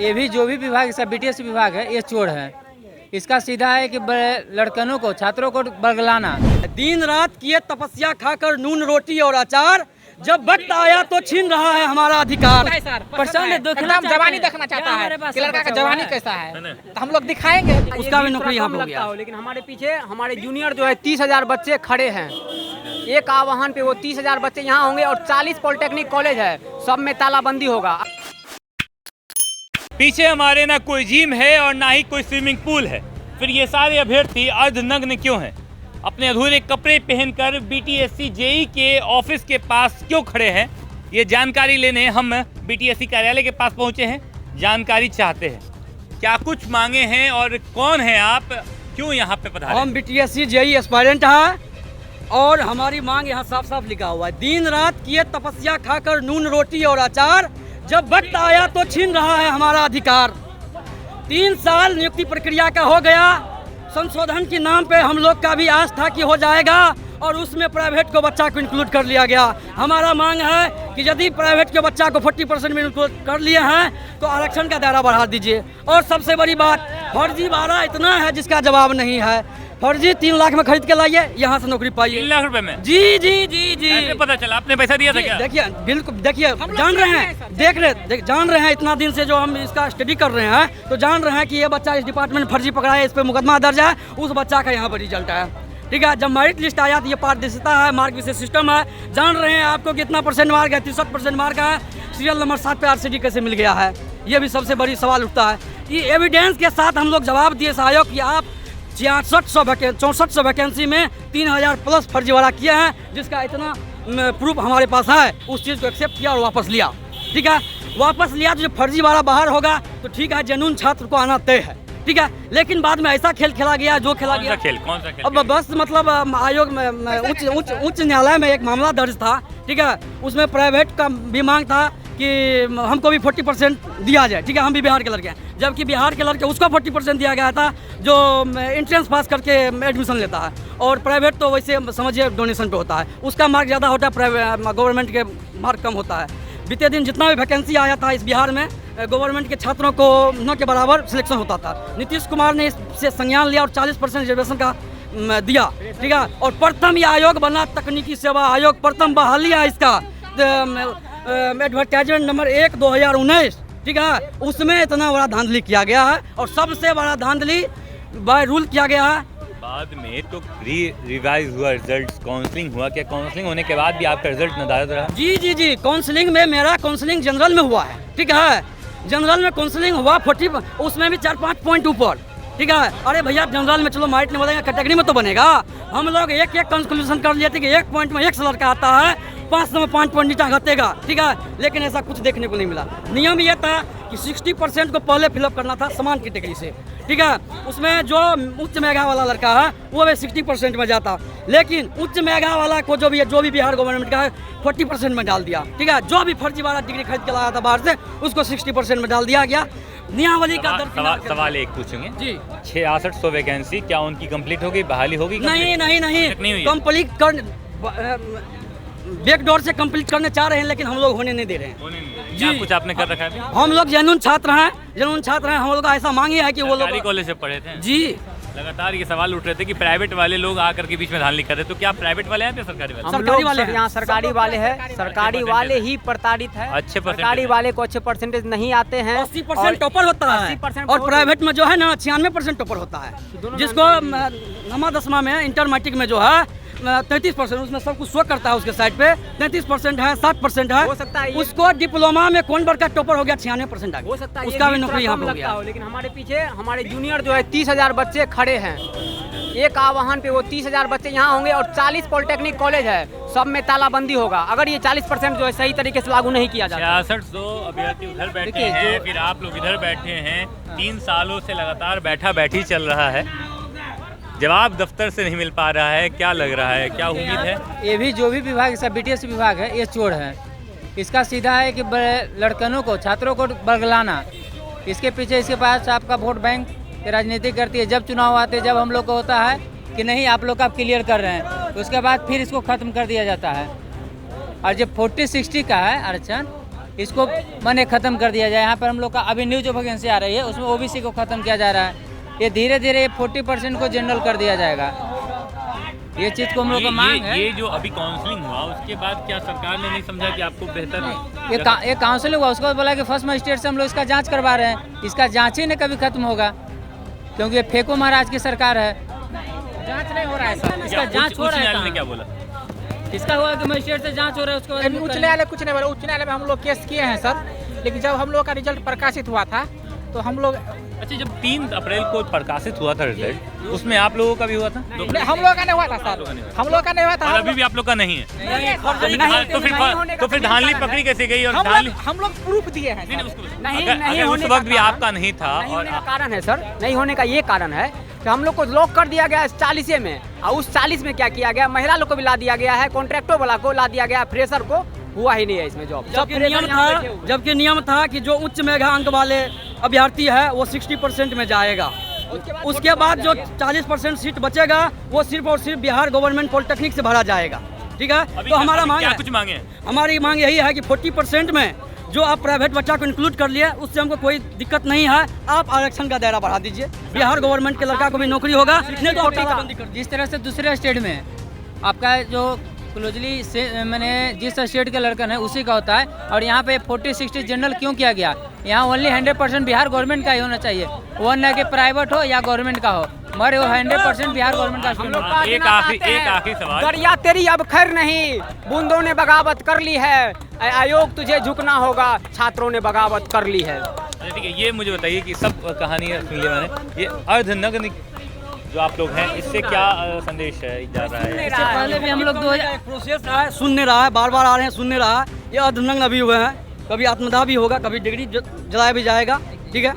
ये भी जो भी विभाग सब बीटीएस विभाग है ये चोर है। इसका सीधा है कि लड़कनों को छात्रों को बरगलाना। दिन रात किए तपस्या खाकर नून रोटी और अचार, जब वक्त आया तो छीन रहा है हमारा अधिकार। प्रचंड जवानी देखना चाहता है कि लड़का का जवानी कैसा है, तो हम लोग दिखाएंगे। उसका भी नौकरी यहाँ पे हो गया। लेकिन हमारे पीछे हमारे जूनियर जो है 30,000 बच्चे खड़े हैं। एक आह्वान पे वो 30,000 बच्चे यहाँ होंगे और 40 पॉलिटेक्निक कॉलेज है, सब में तालाबंदी होगा। पीछे हमारे ना कोई जिम है और ना ही कोई स्विमिंग पूल है, फिर ये सारे अभ्यर्थी अर्धनग्न क्यों हैं? अपने अधूरे कपड़े पहनकर बीटीएससी जेई के ऑफिस के पास क्यों खड़े हैं? ये जानकारी लेने हम बीटीएससी कार्यालय के पास पहुंचे हैं, जानकारी चाहते हैं। क्या कुछ मांगे हैं और कौन है आप, क्यों यहाँ पे पधारे? हम बीटीएससी जेई एस्पायरेंट हैं और हमारी मांग यहाँ साफ साफ लिखा हुआ है। दिन रात किए तपस्या खाकर नून रोटी और अचार, जब वक्त आया तो छीन रहा है हमारा अधिकार। 3 साल नियुक्ति प्रक्रिया का हो गया, संशोधन के नाम पे हम लोग का भी आस था कि हो जाएगा और उसमें प्राइवेट को बच्चा को इंक्लूड कर लिया गया। हमारा मांग है कि यदि प्राइवेट के बच्चा को 40% में इंक्लूड कर लिए हैं तो आरक्षण का दायरा बढ़ा दीजिए। और सबसे बड़ी बात, फर्जी वाला इतना है जिसका जवाब नहीं है। फर्जी 3 लाख में खरीद के लाइए, यहाँ से नौकरी पाइए। 3 लाख रुपए में? जी जी जी जी। ऐसे पता चला आपने पैसा दिया था क्या? देखिए बिल्कुल, देखिए जान रहे हैं, जान रहे हैं, इतना दिन से जो हम इसका स्टडी कर रहे हैं तो जान रहे हैं कि ये बच्चा इस डिपार्टमेंट फर्जी पकड़ा है, इस पर मुकदमा दर्ज है। उस बच्चा का यहाँ पर रिजल्ट है, ठीक है। जब मेरिट लिस्ट आया तो ये पारदर्शिता है, मार्क विशेष सिस्टम है। जान रहे हैं आपको कितना परसेंट मार्क है, 63% मार्क है। सीरियल नंबर 7 पे RCD कैसे मिल गया है, ये भी सबसे बड़ी सवाल उठता है। ये एविडेंस के साथ हम लोग जवाब दिए सहायक कि आप 6400 वैकेंसी में 3000 प्लस फर्जीवाड़ा किए हैं, जिसका इतना प्रूफ हमारे पास है। उस चीज़ को एक्सेप्ट किया और वापस लिया, ठीक है। वापस लिया तो जो फर्जीवाड़ा बाहर होगा तो ठीक है, जेन्युइन छात्र को आना तय है, ठीक है। लेकिन बाद में ऐसा खेल खेला गया जो खेला गया। कौन सा खेल? अब बस मतलब आयोग में उच्च न्यायालय में एक मामला दर्ज था, ठीक है। उसमें प्राइवेट का भी मांग था कि हमको भी 40% दिया जाए, ठीक है। हम भी बिहार के लड़के हैं, जबकि बिहार के लड़के उसको 40% दिया गया था जो एंट्रेंस पास करके एडमिशन लेता है। और प्राइवेट तो वैसे समझिए डोनेशन पे होता है, उसका मार्क ज़्यादा होता है, प्राइवेट गवर्नमेंट के मार्क कम होता है। बीते दिन जितना भी वैकेंसी आया था इस बिहार में, गवर्नमेंट के छात्रों को न के बराबर सिलेक्शन होता था। नीतीश कुमार ने इससे संज्ञान लिया और 40% रिजर्वेशन का दिया, ठीक है। और प्रथम ये आयोग बना तकनीकी सेवा आयोग, प्रथम बहाली है इसका, एडवर्टाइजमेंट नंबर 1 2019, ठीक है। उसमें इतना बड़ा धांधली किया गया है और सबसे बड़ा धांधली बाय रूल किया गया है। बाद में तो रिवाइज हुआ रिजल्ट, काउंसलिंग हुआ, क्या काउंसलिंग होने के बाद भी आपका रिजल्ट निर्धारित रहा? जी जी जी, काउंसलिंग में मेरा काउंसलिंग जनरल में हुआ है, ठीक है। जनरल में काउंसलिंग हुआ 40, उसमें भी 4-5 पॉइंट ऊपर, ठीक है। अरे भैया जनरल में चलो मेरिट नहीं बनेगा, कैटेगरी में तो बनेगा। हम लोग एक कंक्लूजन कर लिए थे कि 1 पॉइंट में 1 से लड़का आता है, 500 में 5 पॉइंट नीचा घटेगा, ठीक है। लेकिन ऐसा कुछ देखने को नहीं मिला। नियम ये था कि 60% को पहले फिलअप करना था समान कैटेगरी से, ठीक है। उसमें जो उच्च मेगा वाला लड़का है वो भी 60% में जाता, लेकिन उच्च मेगा वाला को जो भी बिहार गवर्नमेंट का है 40% में डाल दिया, ठीक है। जो भी फर्जी वाला डिग्री खरीद के लाया था बाहर से उसको 60% में डाल दिया गया। नियावली का सवाल एक पूछेंगे जी। 6600 वैकेंसी क्या उनकी कंप्लीट होगी, बहाली होगी? नहीं कंप्लीट कर बैकडोर से कंप्लीट करने चाह रहे हैं, लेकिन हम लोग होने नहीं दे रहे हैं। जी, कुछ आपने कर रखा है? हम लोग जेन्युइन छात्र हैं, हम लोग का ऐसा मांगे है कि वो लोग कॉलेज से पढ़े थे जी। लगातार ये सवाल उठ रहे थे कि प्राइवेट वाले लोग आकर के बीच में धांधली कर रहे, तो क्या प्राइवेट वाले हैं या सरकारी वाले? सरकारी वाले हैं। यहाँ सरकारी वाले हैं, सरकारी वाले ही प्रताड़ित है। अच्छे सरकारी वाले को अच्छे परसेंटेज नहीं आते हैं। 80% टॉपर होता है 80% और प्राइवेट में जो है ना 96% टॉपर होता है, जिसको 9वां-10वां में इंटर मैट्रिक में जो है 33%, उसमें सब कुछ शो करता है उसके साइड पे 33% है, 7% है। हो सकता है उसको डिप्लोमा में कौन बड़का टॉपर हो गया 96% आ गया, हो सकता है उसका भी नौकरी यहाँ पे हो गया। लेकिन हमारे पीछे हमारे जूनियर जो है 30,000 बच्चे खड़े हैं। एक आह्वान पे वो 30,000 बच्चे यहाँ होंगे और 40 पॉलिटेक्निक कॉलेज है, सब में तालाबंदी होगा अगर ये 40% जो है सही तरीके से लागू नहीं किया जाता। 6600 अभ्यर्थी उधर बैठे हैं, फिर आप लोग इधर बैठे हैं। 3 सालों से लगातार बैठी चल रहा है, जवाब दफ्तर से नहीं मिल पा रहा है। क्या लग रहा है, क्या उम्मीद है? ये भी जो भी विभाग सब बीटीएस विभाग है ये चोर है। इसका सीधा है कि लड़कनों को छात्रों को बरगलाना। इसके पीछे इसके पास आपका वोट बैंक की राजनीति करती है। जब चुनाव आते जब हम लोग को होता है कि नहीं आप लोग का क्लियर कर रहे हैं, उसके बाद फिर इसको ख़त्म कर दिया जाता है। और जब 40-60 का है आरक्षण इसको मैंने ख़त्म कर दिया जाए। यहाँ पर हम लोग का अभी न्यू जो वैकेंसी आ रही है उसमें ओबीसी को ख़त्म किया जा रहा है। ये धीरे धीरे 40% को जनरल कर दिया जाएगा। ये चीज़ को हम लोग का मांग है। ये जो अभी काउंसलिंग हुआ उसके बाद क्या सरकार ने नहीं समझा कि आपको बेहतर ये काउंसलिंग हुआ, उसको बोला कि फर्स्ट मजिस्ट्रेट से हम लोग इसका जांच करवा रहे हैं। इसका जांच ही नहीं कभी खत्म होगा, क्योंकि ये फेंको महाराज की सरकार है। जांच नहीं हो रहा है सर, इसका जांच हो रहा है। ने क्या बोला? इसका हुआ कि मजिस्ट्रेट से जांच हो रहा है, उसको अभी उच्च न्यायालय कुछ नहीं बोला। उच्च न्यायालय में हम लोग केस किए हैं सर, लेकिन जब हम लोग का रिजल्ट प्रकाशित हुआ था तो हम लोग अच्छा, जब 3 अप्रैल को प्रकाशित हुआ था रिजल्ट, उसमें आप लोगों का भी हुआ था? हम लोग का नहीं हुआ था सर, हम लोग का नहीं हुआ था। और अभी भी आप लोग का नहीं है? तो फिर धानली पकड़ी कैसे गई? और हम लोग प्रूफ दिए हैं। नहीं उस वक्त भी आपका नहीं था। नहीं होने का कारण है सर, नहीं होने का ये कारण है कि हम लोग को लॉक कर दिया गया 40 में, और उस 40 में क्या किया गया, महिला लोग को भी ला दिया गया है, कॉन्ट्रैक्टर वाला को ला दिया गया, फ्रेशर को हुआ ही नहीं है इसमें जॉब। जबकि नियम था कि जो उच्च मेधा अंक वाले अभ्यर्थी है वो 60% में जाएगा। उसके बाद जो 40% सीट बचेगा वो सिर्फ और सिर्फ बिहार गवर्नमेंट पॉलिटेक्निक से भरा जाएगा। ठीक है, तो हमारा मांग है, कुछ मांगे? हमारी मांग यही है कि 40% में जो आप प्राइवेट बच्चा को इंक्लूड कर लिए उससे हमको कोई दिक्कत नहीं है। आप आरक्षण का दायरा बढ़ा दीजिए, बिहार गवर्नमेंट के लड़का को भी नौकरी होगा। जिस तरह से दूसरे स्टेट में आपका जो क्लोजली से मैंने जिस स्टेट के लड़कन है उसी का होता है, और यहाँ पे 40-60 जनरल क्यों किया गया? यहाँ ओनली 100% बिहार गवर्नमेंट का ही होना चाहिए, वो न कि प्राइवेट हो या गवर्नमेंट का हो, मगर वो 100% बिहार गवर्नमेंट का स्टूडेंट हो। एक आखिरी सवाल। दरिया तेरी अब खैर नहीं, बूंदों ने बगावत कर ली है, आयोग तुझे झुकना होगा, छात्रों ने बगावत कर ली है। ठीक है, ये मुझे बताइए कि सब कहानी सुन लिया मैंने, ये अर्धनग्न जो आप लोग हैं इससे क्या संदेश जा रहा है? इससे पहले भी हम लोग 2000 प्रोसेस रहा है, सुनने रहा है, बार बार आ रहे हैं, सुनने रहा है। ये अर्धनग्न अभी हुए हैं, कभी आत्मदाह भी होगा, कभी डिग्री जलाया भी जाएगा। ठीक है,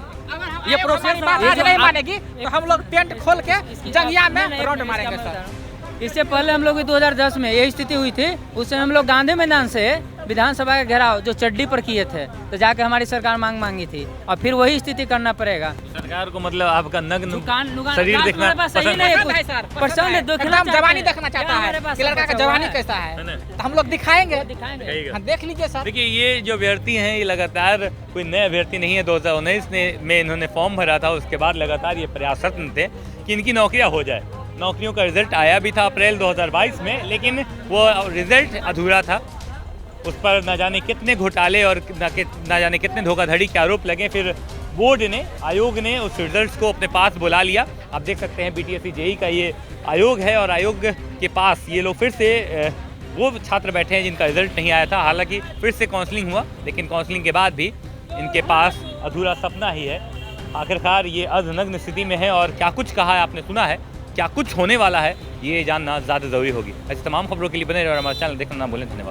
ये प्रोसेस आज नहीं मानेगी तो हम लोग टेंट खोल के जंगिया में राउंड मारेंगे सर। इससे पहले हम लोग भी 2010 में यही स्थिति हुई थी। उस समय हम लोग गांधी मैदान से विधानसभा का घेराव जो चड्डी पर किए थे, तो जाके हमारी सरकार मांगी थी, और फिर वही स्थिति करना पड़ेगा। सरकार को मतलब आपका नग्न शरीर शरीर देखना सही नहीं है, कुछ पसंद है, एकदम जवानी देखना चाहता है कि लड़का का जवानी कैसा है, तो हम लोग दिखाएंगे। देख लीजिए सर। देखिए, ये जो अभ्यर्थी हैं ये लगातार कोई नए अभ्यर्थी नहीं है। 2019 में इन्होंने फॉर्म भरा था, उसके बाद लगातार ये प्रयासरत थे कि इनकी नौकरियां हो जाए। नौकरियों का रिजल्ट आया भी था अप्रैल 2022 में, लेकिन वो रिजल्ट अधूरा था। उस पर न जाने कितने घोटाले और न जाने कितने धोखाधड़ी के आरोप लगे। फिर बोर्ड ने, आयोग ने उस रिजल्ट्स को अपने पास बुला लिया। आप देख सकते हैं बीटीएससी जेईई का ये आयोग है, और आयोग के पास ये लोग फिर से वो छात्र बैठे हैं जिनका रिजल्ट नहीं आया था। हालांकि फिर से काउंसलिंग हुआ, लेकिन काउंसलिंग के बाद भी इनके पास अधूरा सपना ही है। आखिरकार ये अर्धनग्न स्थिति में है, और क्या कुछ कहा है आपने सुना है, क्या कुछ होने वाला है ये जानना ज़्यादा ज़रूरी होगी। ऐसी तमाम खबरों के लिए बने रहे और हमारे चैनल देखना ना भूलें। धन्यवाद।